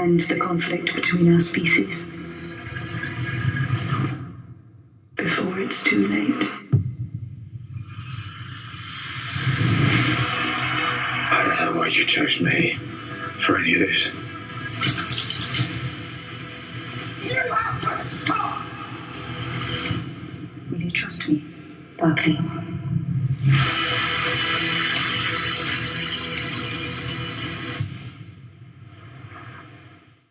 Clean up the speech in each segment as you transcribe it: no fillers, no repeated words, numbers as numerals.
end the conflict between our species. Before it's too late. I don't know why you chose me for any of this. You have to stop! Will you trust me, Barclay?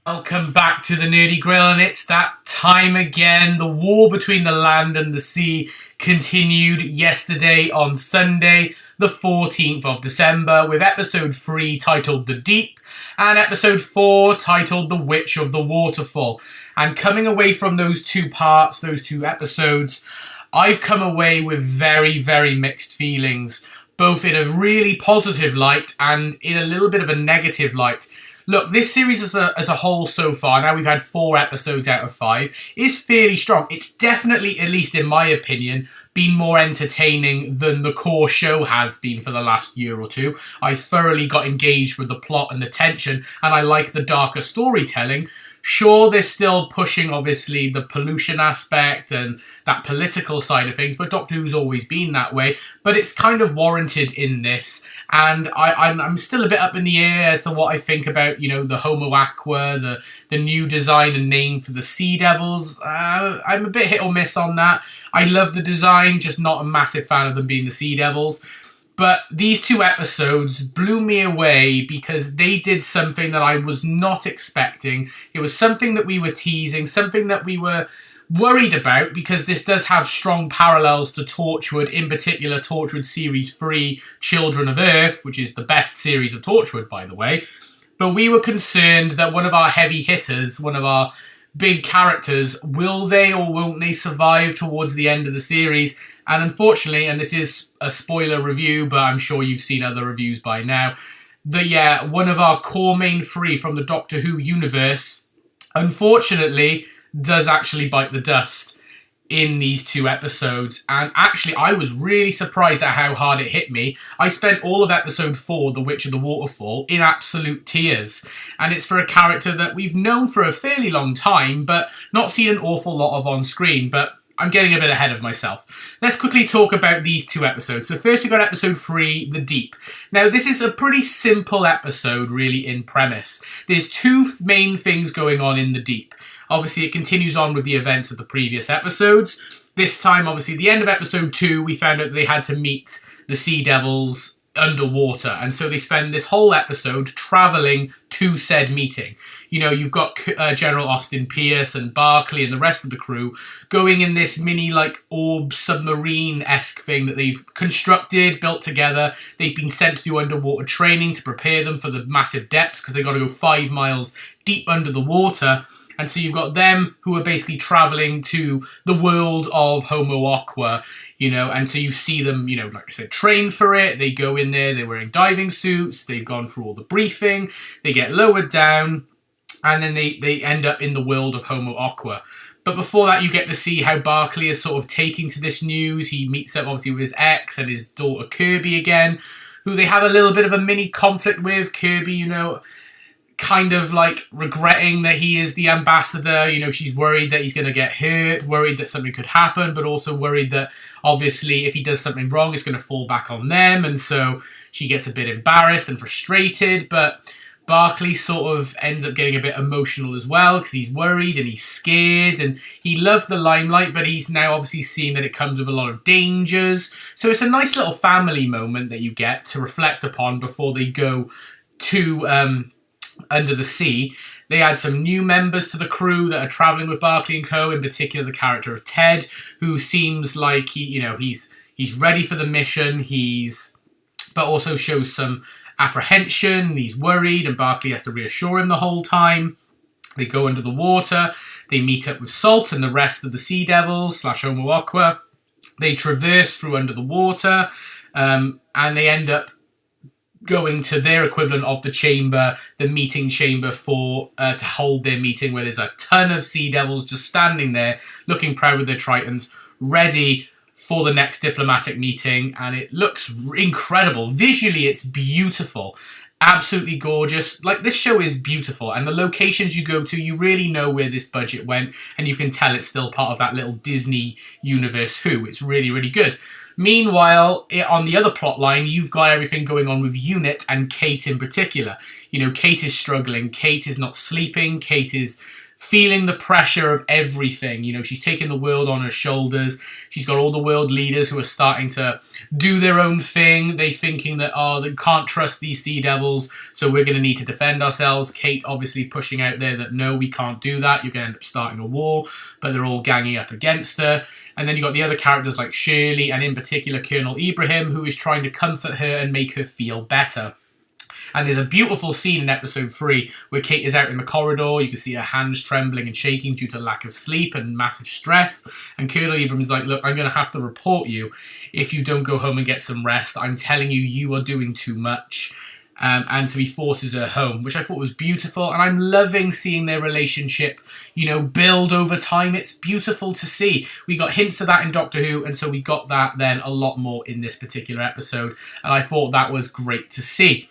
Welcome back to the Nerdy Grill, and it's that time again. The war between the land and the sea continued yesterday on Sunday, the 14th of December, with episode 3 titled The Deep and episode 4 titled The Witch of the Waterfall. And coming away from those two parts, those two episodes, I've come away with very, very mixed feelings, both in a really positive light and in a little bit of a negative light. Look, this series as a whole so far, now we've had 4 episodes out of 5, is fairly strong. It's definitely, at least in my opinion, been more entertaining than the core show has been for the last year or two. I thoroughly got engaged with the plot and the tension, and I like the darker storytelling. Sure, they're still pushing, obviously, the pollution aspect and that political side of things, but Doctor Who's always been that way. But it's kind of warranted in this, and I'm still a bit up in the air as to what I think about, you know, the Homo Aqua, the new design and name for the Sea Devils. I'm a bit hit or miss on that. I love the design, just not a massive fan of them being the Sea Devils. But these 2 episodes blew me away because they did something that I was not expecting. It was something that we were teasing, something that we were worried about, because this does have strong parallels to Torchwood, in particular Torchwood Series 3, Children of Earth, which is the best series of Torchwood, by the way. But we were concerned that one of our heavy hitters, one of our big characters, will they or won't they survive towards the end of the series? And unfortunately, and this is a spoiler review, but I'm sure you've seen other reviews by now, that one of our core main 3 from the Doctor Who universe, unfortunately, does actually bite the dust in these 2 episodes. And actually, I was really surprised at how hard it hit me. I spent all of episode 4, The Witch of the Waterfall, in absolute tears. And it's for a character that we've known for a fairly long time, but not seen an awful lot of on screen. But I'm getting a bit ahead of myself. Let's quickly talk about these 2 episodes. So first we've got episode 3, The Deep. Now this is a pretty simple episode really in premise. There's 2 main things going on in The Deep. Obviously it continues on with the events of the previous episodes. This time, obviously, the end of episode 2, we found out that they had to meet the Sea Devils underwater, and so they spend this whole episode travelling to said meeting. You know, you've got General Austin Pierce and Barclay and the rest of the crew going in this mini, like, orb submarine-esque thing that they've constructed, built together. They've been sent to do underwater training to prepare them for the massive depths, because they've got to go 5 miles deep under the water. And so you've got them who are basically travelling to the world of Homo Aqua, you know, and so you see them, you know, like I said, train for it. They go in there, they're wearing diving suits, they've gone through all the briefing, they get lowered down, and then they end up in the world of Homo Aqua. But before that, you get to see how Barclay is sort of taking to this news. He meets up, obviously, with his ex and his daughter Kirby again, who they have a little bit of a mini conflict with. Kirby, you know, kind of like regretting that he is the ambassador. You know, she's worried that he's going to get hurt, worried that something could happen, but also worried that obviously if he does something wrong, it's going to fall back on them. And so she gets a bit embarrassed and frustrated, but Barclay sort of ends up getting a bit emotional as well, because he's worried and he's scared, and he loved the limelight, but he's now obviously seeing that it comes with a lot of dangers. So it's a nice little family moment that you get to reflect upon before they go to under the sea. They add some new members to the crew that are travelling with Barclay and co. In particular, the character of Ted, who seems like he's ready for the mission. But also shows some apprehension. He's worried, and Barclay has to reassure him the whole time. They go under the water. They meet up with Salt and the rest of the Sea Devils / Homo Aqua. They traverse through under the water, and they end up going to their equivalent of the chamber, the meeting chamber for to hold their meeting, where there's a ton of Sea Devils just standing there, looking proud with their tritons, ready for the next diplomatic meeting, and it looks incredible. Visually, it's beautiful. Absolutely gorgeous. Like, this show is beautiful, and the locations you go to, you really know where this budget went, and you can tell it's still part of that little Disney universe Who. It's really, really good. Meanwhile, on the other plot line, you've got everything going on with Unit and Kate in particular. You know, Kate is struggling. Kate is not sleeping. Kate is feeling the pressure of everything. You know, she's taking the world on her shoulders. She's got all the world leaders who are starting to do their own thing. They thinking that, oh, they can't trust these Sea Devils, so we're going to need to defend ourselves. Kate obviously pushing out there that, no, we can't do that. You're going to end up starting a war, but they're all ganging up against her. And then you've got the other characters like Shirley, and in particular Colonel Ibrahim, who is trying to comfort her and make her feel better. And there's a beautiful scene in episode 3 where Kate is out in the corridor. You can see her hands trembling and shaking due to lack of sleep and massive stress. And Colonel Ibrahim is like, look, I'm going to have to report you if you don't go home and get some rest. I'm telling you, you are doing too much. And so he forces her home, which I thought was beautiful. And I'm loving seeing their relationship, you know, build over time. It's beautiful to see. We got hints of that in Doctor Who, and so we got that then a lot more in this particular episode. And I thought that was great to see.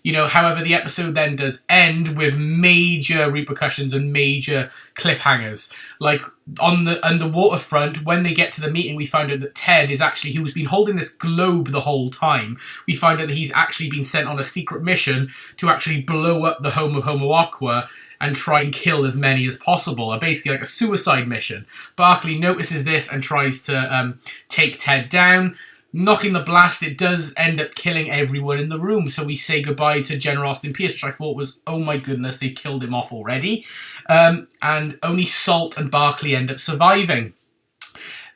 You know, however, the episode then does end with major repercussions and major cliffhangers. Like, on the underwater front, when they get to the meeting, we find out that Ted is actually, who's been holding this globe the whole time, we find out that he's actually been sent on a secret mission to actually blow up the home of Homo Aqua and try and kill as many as possible. Basically like a suicide mission. Barclay notices this and tries to take Ted down. Knocking the blast, it does end up killing everyone in the room. So we say goodbye to General Austin Pierce, which I thought was, oh my goodness, they killed him off already. And only Salt and Barclay end up surviving.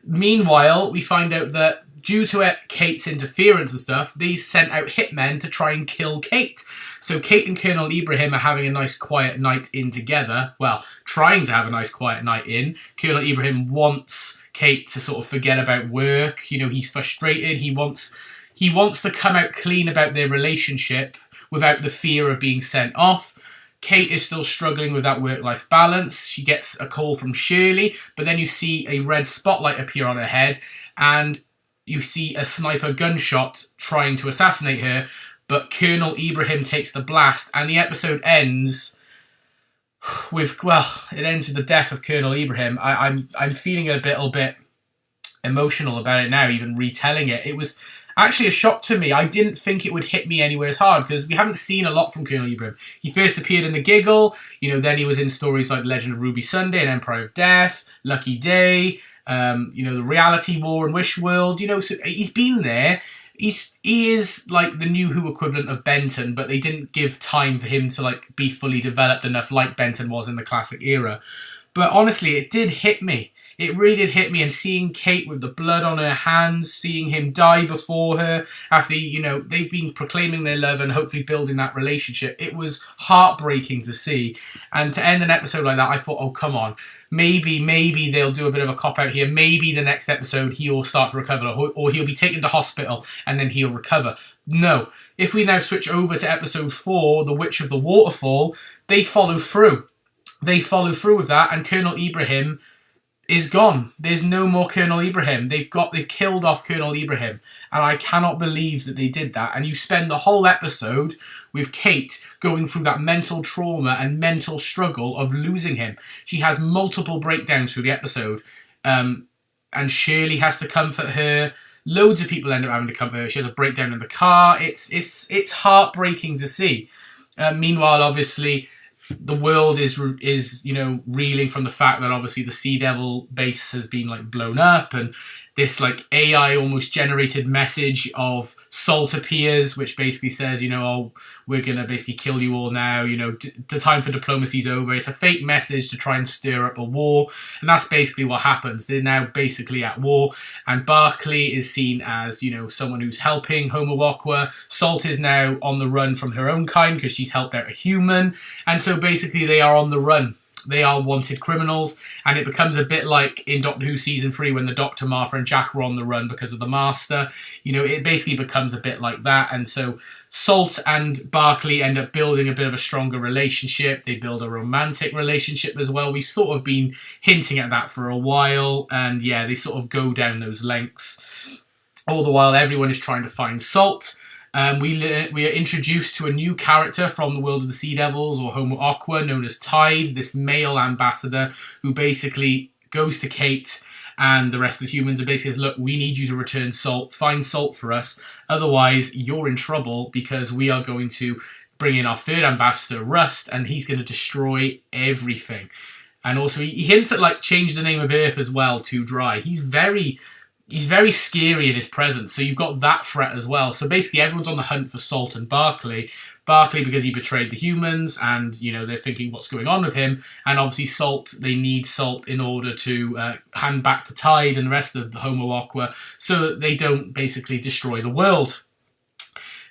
Meanwhile, we find out that due to Kate's interference and stuff, they sent out hitmen to try and kill Kate. So Kate and Colonel Ibrahim are having a nice quiet night in together. Well, trying to have a nice quiet night in. Colonel Ibrahim wants Kate to sort of forget about work. You know, he's frustrated. He wants to come out clean about their relationship without the fear of being sent off. Kate is still struggling with that work-life balance. She gets a call from Shirley, but then you see a red spotlight appear on her head, and you see a sniper gunshot trying to assassinate her, but Colonel Ibrahim takes the blast, and the episode ends with, well, it ends with the death of Colonel Ibrahim. I'm feeling a little bit emotional about it now, even retelling it. It was actually a shock to me. I didn't think it would hit me anywhere as hard, because we haven't seen a lot from Colonel Ibrahim. He first appeared in The Giggle, you know, then he was in stories like Legend of Ruby Sunday and Empire of Death, Lucky Day, you know, The Reality War and Wish World, you know, so he's been there. He is like the new Who equivalent of Benton, but they didn't give time for him to like be fully developed enough like Benton was in the classic era. But honestly, it did hit me. It really did hit me, and seeing Kate with the blood on her hands, seeing him die before her, after, you know, they've been proclaiming their love and hopefully building that relationship, it was heartbreaking to see. And to end an episode like that, I thought, oh, come on. Maybe they'll do a bit of a cop-out here. Maybe the next episode he'll start to recover, or he'll be taken to hospital and then he'll recover. No. If we now switch over to episode 4, The Witch of the Waterfall, they follow through. They follow through with that, and Colonel Ibrahim is gone. There's no more Colonel Ibrahim. They've killed off Colonel Ibrahim, and I cannot believe that they did that. And you spend the whole episode with Kate going through that mental trauma and mental struggle of losing him. She has multiple breakdowns through the episode, and Shirley has to comfort her. Loads of people end up having to comfort her. She has a breakdown in the car. It's heartbreaking to see. Meanwhile, obviously, the world is you know, reeling from the fact that obviously the Sea Devil base has been like blown up, and this like AI almost generated message of Salt appears, which basically says, you know, oh, we're gonna basically kill you all now, you know, the time for diplomacy's over. It's a fake message to try and stir up a war, and that's basically what happens. They're now basically at war, and Barclay is seen as, you know, someone who's helping Homo Aqua. Salt is now on the run from her own kind because she's helped out a human, and so basically they are on the run. They are wanted criminals, and it becomes a bit like in Doctor Who Season 3 when the Doctor, Martha and Jack were on the run because of the Master. You know, it basically becomes a bit like that, and so Salt and Barclay end up building a bit of a stronger relationship. They build a romantic relationship as well. We've sort of been hinting at that for a while, and yeah, they sort of go down those lengths. All the while, everyone is trying to find Salt. We are introduced to a new character from the world of the Sea Devils, or Homo Aqua, known as Tide, this male ambassador who basically goes to Kate and the rest of the humans and basically says, look, we need you to return salt, find salt for us, otherwise you're in trouble because we are going to bring in our third ambassador, Rust, and he's going to destroy everything. And also he hints at like change the name of Earth as well to Dry. He's very scary in his presence, so you've got that threat as well. So basically everyone's on the hunt for Salt and Barclay. Barclay because he betrayed the humans and, you know, they're thinking what's going on with him. And obviously Salt, they need Salt in order to hand back to Tide and the rest of the Homo Aqua so that they don't basically destroy the world.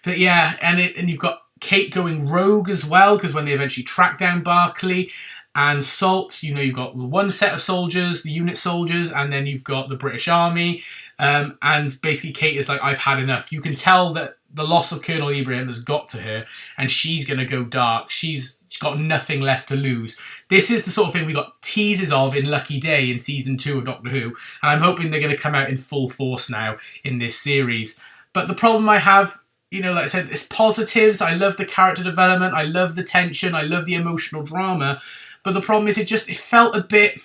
But yeah, and you've got Kate going rogue as well, because when they eventually track down Barclay and Salt, you know, you've got one set of soldiers, the unit soldiers, and then you've got the British Army. And basically Kate is like, I've had enough. You can tell that the loss of Colonel Ibrahim has got to her, and she's going to go dark. She's got nothing left to lose. This is the sort of thing we got teases of in Lucky Day in Season 2 of Doctor Who, and I'm hoping they're going to come out in full force now in this series. But the problem I have, you know, like I said, it's positives. I love the character development. I love the tension. I love the emotional drama. But the problem is it felt a bit,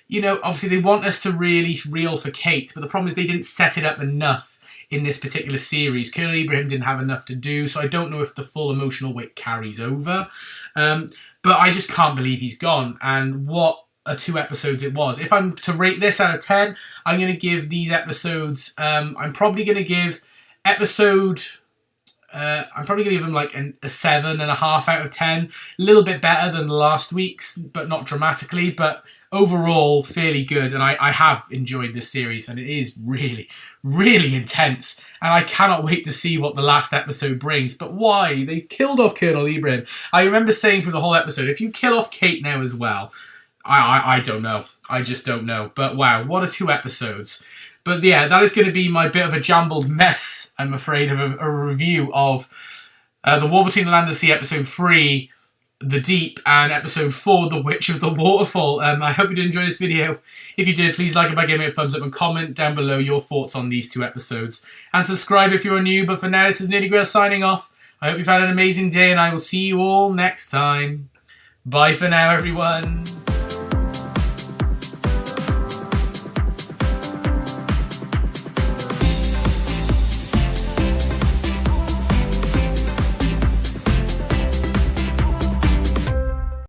you know, obviously they want us to really reel for Kate, but the problem is they didn't set it up enough in this particular series. Colonel Ibrahim didn't have enough to do, so I don't know if the full emotional weight carries over. But I just can't believe he's gone. And what a 2 episodes it was. If I'm to rate this out of 10, I'm going to give these episodes, I'm probably going to give episode... I'm probably going to give them like a 7.5 out of 10. A little bit better than last week's, but not dramatically. But overall, fairly good. And I have enjoyed this series, and it is really, really intense. And I cannot wait to see what the last episode brings. But why? They killed off Colonel Ibrahim. I remember saying through the whole episode, if you kill off Kate now as well, I don't know. I just don't know. But wow, what a 2 episodes. But yeah, that is going to be my bit of a jumbled mess, I'm afraid, of a review of The War Between the Land and the Sea, Episode 3, The Deep, and Episode 4, The Witch of the Waterfall. I hope you did enjoy this video. If you did, please like it by giving it a thumbs up and comment down below your thoughts on these 2 episodes. And subscribe if you're new. But for now, this is Nerdy Grail signing off. I hope you've had an amazing day, and I will see you all next time. Bye for now, everyone.